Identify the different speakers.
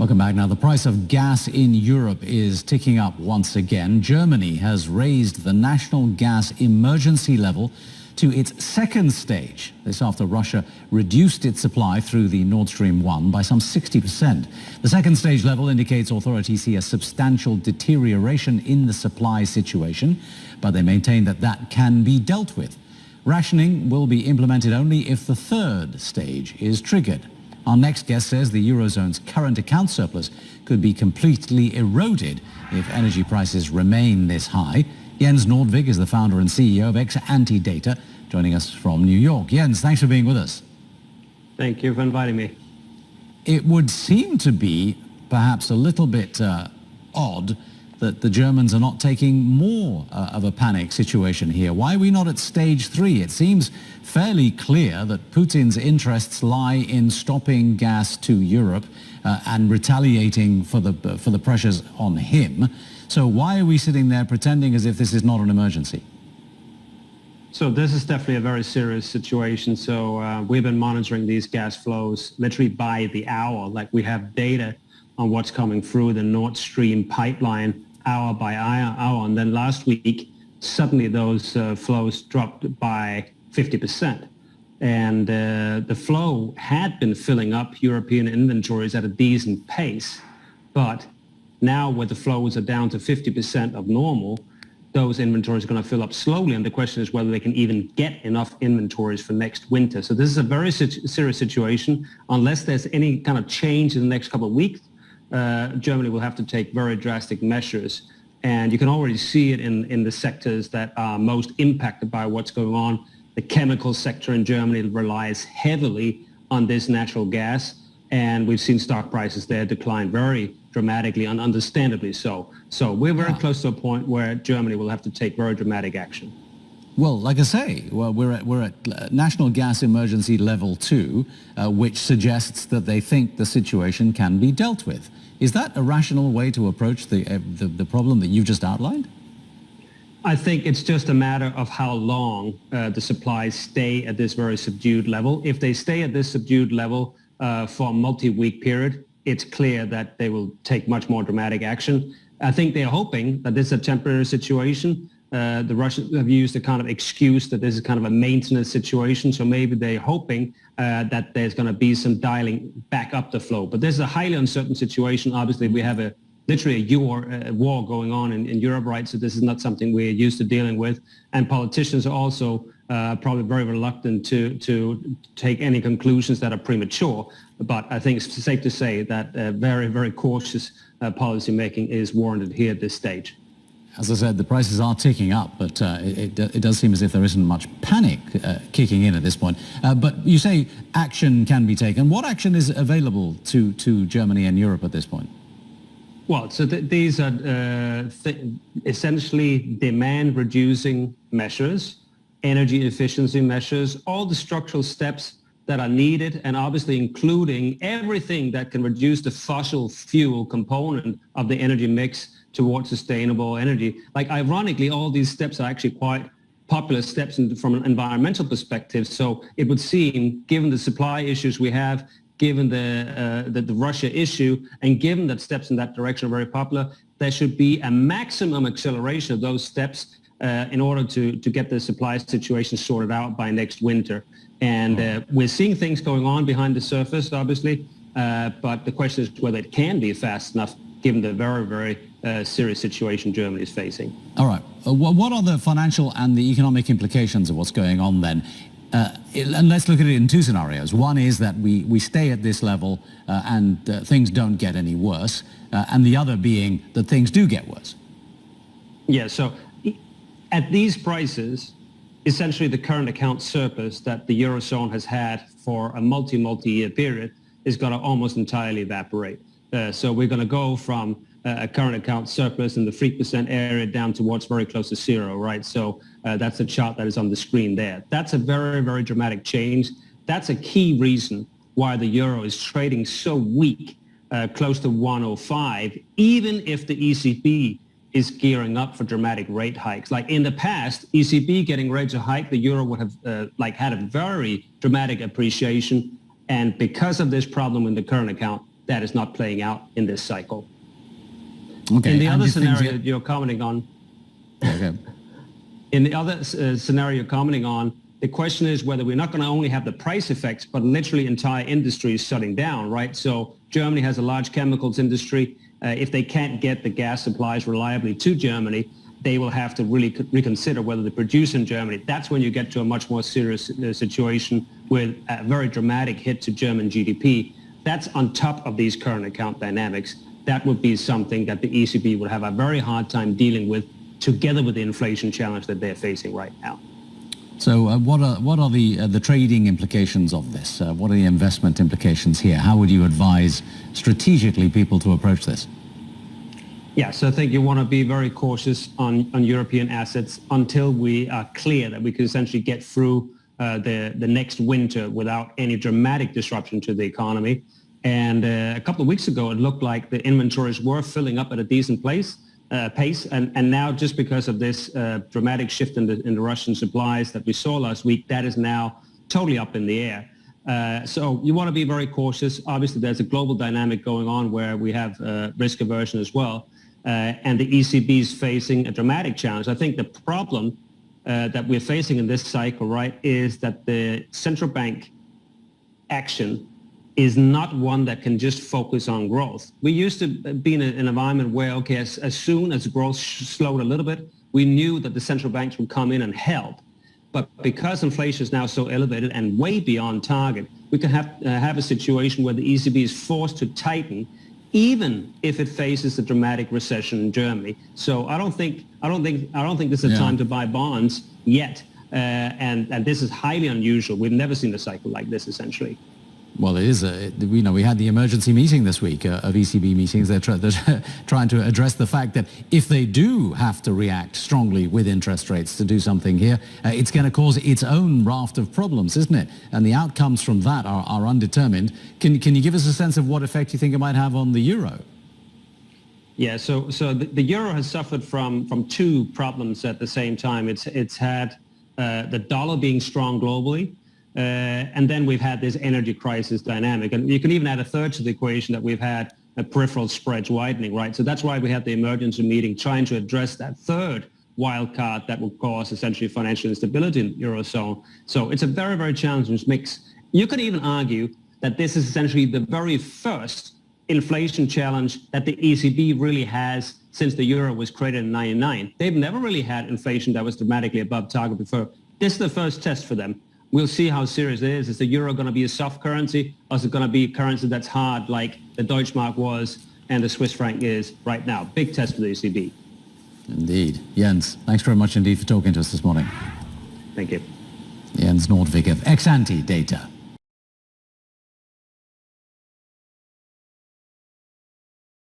Speaker 1: Welcome back. Now, the price of gas in Europe is ticking up once again. Germany has raised the national gas emergency level to its second stage. This after Russia reduced its supply through the Nord Stream 1 by some 60%. The second stage level indicates authorities see a substantial deterioration in the supply situation, but they maintain that that can be dealt with. Rationing will be implemented only if the third stage is triggered. Our next guest says the Eurozone's current account surplus could be completely eroded if energy prices remain this high. Jens Nordvig is the founder and CEO of Ex-Ante Data, joining us from New York. Jens, thanks for being with us.
Speaker 2: Thank you for inviting me.
Speaker 1: It would seem to be perhaps a little bit odd that the Germans are not taking more of a panic situation here. Why are we not at stage 3? It seems fairly clear that Putin's interests lie in stopping gas to Europe and retaliating for the pressures on him. So why are we sitting there pretending as if this is not an emergency?
Speaker 2: So this is definitely a very serious situation. So we've been monitoring these gas flows literally by the hour. Like, we have data on what's coming through the Nord Stream pipeline hour by hour. And then last week, suddenly those flows dropped by 50%. And the flow had been filling up European inventories at a decent pace. But now where the flows are down to 50% of normal, those inventories are going to fill up slowly. And the question is whether they can even get enough inventories for next winter. So this is a very serious situation. Unless there's any kind of change in the next couple of weeks, Germany will have to take very drastic measures. And you can already see it in the sectors that are most impacted by what's going on. The chemical sector in Germany relies heavily on this natural gas. And we've seen stock prices there decline very dramatically, and understandably so. So we're very close to a point where Germany will have to take very dramatic action.
Speaker 1: Well, like I say, we're at national gas emergency level 2, which suggests that they think the situation can be dealt with. Is that a rational way to approach the problem that you've just outlined?
Speaker 2: I think it's just a matter of how long the supplies stay at this very subdued level. If they stay at this subdued level for a multi-week period, it's clear that they will take much more dramatic action. I think they're hoping that this is a temporary situation. The Russians have used a kind of excuse that this is kind of a maintenance situation. So maybe they're hoping that there's going to be some dialing back up the flow. But this is a highly uncertain situation. Obviously, we have literally a war going on in Europe, right? So this is not something we're used to dealing with. And politicians are also probably very reluctant to take any conclusions that are premature. But I think it's safe to say that very, very cautious policy making is warranted here at this stage.
Speaker 1: As I said, the prices are ticking up, but it does seem as if there isn't much panic kicking in at this point. But you say action can be taken. What action is available to Germany and Europe at this point?
Speaker 2: Well, so these are essentially demand-reducing measures, energy efficiency measures, all the structural steps that are needed, and obviously including everything that can reduce the fossil fuel component of the energy mix towards sustainable energy. Like, ironically, all these steps are actually quite popular steps from an environmental perspective. So it would seem, given the supply issues we have, given the Russia issue, and given that steps in that direction are very popular, there should be a maximum acceleration of those steps in order to get the supply situation sorted out by next winter. And we're seeing things going on behind the surface, obviously, but the question is whether it can be fast enough, given the very, very serious situation Germany is facing.
Speaker 1: All right. What are the financial and the economic implications of what's going on then? And let's look at it in two scenarios. One is that we stay at this level and things don't get any worse, and the other being that things do get worse.
Speaker 2: Yeah, so at these prices, essentially the current account surplus that the Eurozone has had for a multi-year period is going to almost entirely evaporate. So we're going to go from a current account surplus in the 3% area down towards very close to zero, right? So that's a chart that is on the screen there. That's a very, very dramatic change. That's a key reason why the euro is trading so weak, close to 105, even if the ECB is gearing up for dramatic rate hikes. Like in the past, ECB getting ready to hike, the euro would have had a very dramatic appreciation. And because of this problem in the current account, that is not playing out in this cycle.
Speaker 1: Okay.
Speaker 2: In the other scenario you're commenting on,
Speaker 1: okay.
Speaker 2: in the other scenario you're commenting on, the question is whether we're not going to only have the price effects, but literally entire industries shutting down, right? So Germany has a large chemicals industry. If they can't get the gas supplies reliably to Germany, they will have to really reconsider whether they produce in Germany. That's when you get to a much more serious situation with a very dramatic hit to German GDP. That's on top of these current account dynamics. That would be something that the ECB would have a very hard time dealing with, together with the inflation challenge that they're facing right now.
Speaker 1: So what are the trading implications of this? What are the investment implications here? How would you advise strategically people to approach this?
Speaker 2: Yeah, so I think you want to be very cautious on European assets until we are clear that we can essentially get through the next winter without any dramatic disruption to the economy. And a couple of weeks ago, it looked like the inventories were filling up at a decent pace. And now, just because of this dramatic shift in the Russian supplies that we saw last week, that is now totally up in the air. So you want to be very cautious. Obviously, there's a global dynamic going on where we have risk aversion as well. And the ECB is facing a dramatic challenge. I think the problem that we're facing in this cycle, right, is that the central bank action is not one that can just focus on growth. We used to be in an environment where, okay, as soon as growth slowed a little bit, we knew that the central banks would come in and help. But because inflation is now so elevated and way beyond target, we can have a situation where the ECB is forced to tighten, even if it faces a dramatic recession in Germany. So I don't think this is a time to buy bonds yet. And this is highly unusual. We've never seen a cycle like this, essentially.
Speaker 1: Well, it is. We had the emergency meeting this week of ECB meetings. They're trying to address the fact that if they do have to react strongly with interest rates to do something here, it's going to cause its own raft of problems, isn't it? And the outcomes from that are undetermined. Can you give us a sense of what effect you think it might have on the euro?
Speaker 2: Yeah, so the euro has suffered from two problems at the same time. It's had the dollar being strong globally. And then we've had this energy crisis dynamic. And you can even add a third to the equation, that we've had a peripheral spreads widening, right? So that's why we had the emergency meeting trying to address that third wild card that will cause essentially financial instability in the Eurozone. So it's a very, very challenging mix. You could even argue that this is essentially the very first inflation challenge that the ECB really has since the euro was created in 1999. They've never really had inflation that was dramatically above target before. This is the first test for them. We'll see how serious it is. Is the euro going to be a soft currency, or is it going to be a currency that's hard like the Deutschmark was and the Swiss franc is right now? Big test for the ECB.
Speaker 1: Indeed. Jens, thanks very much indeed for talking to us this morning.
Speaker 2: Thank you.
Speaker 1: Jens Nordvig of Ex-Ante Data.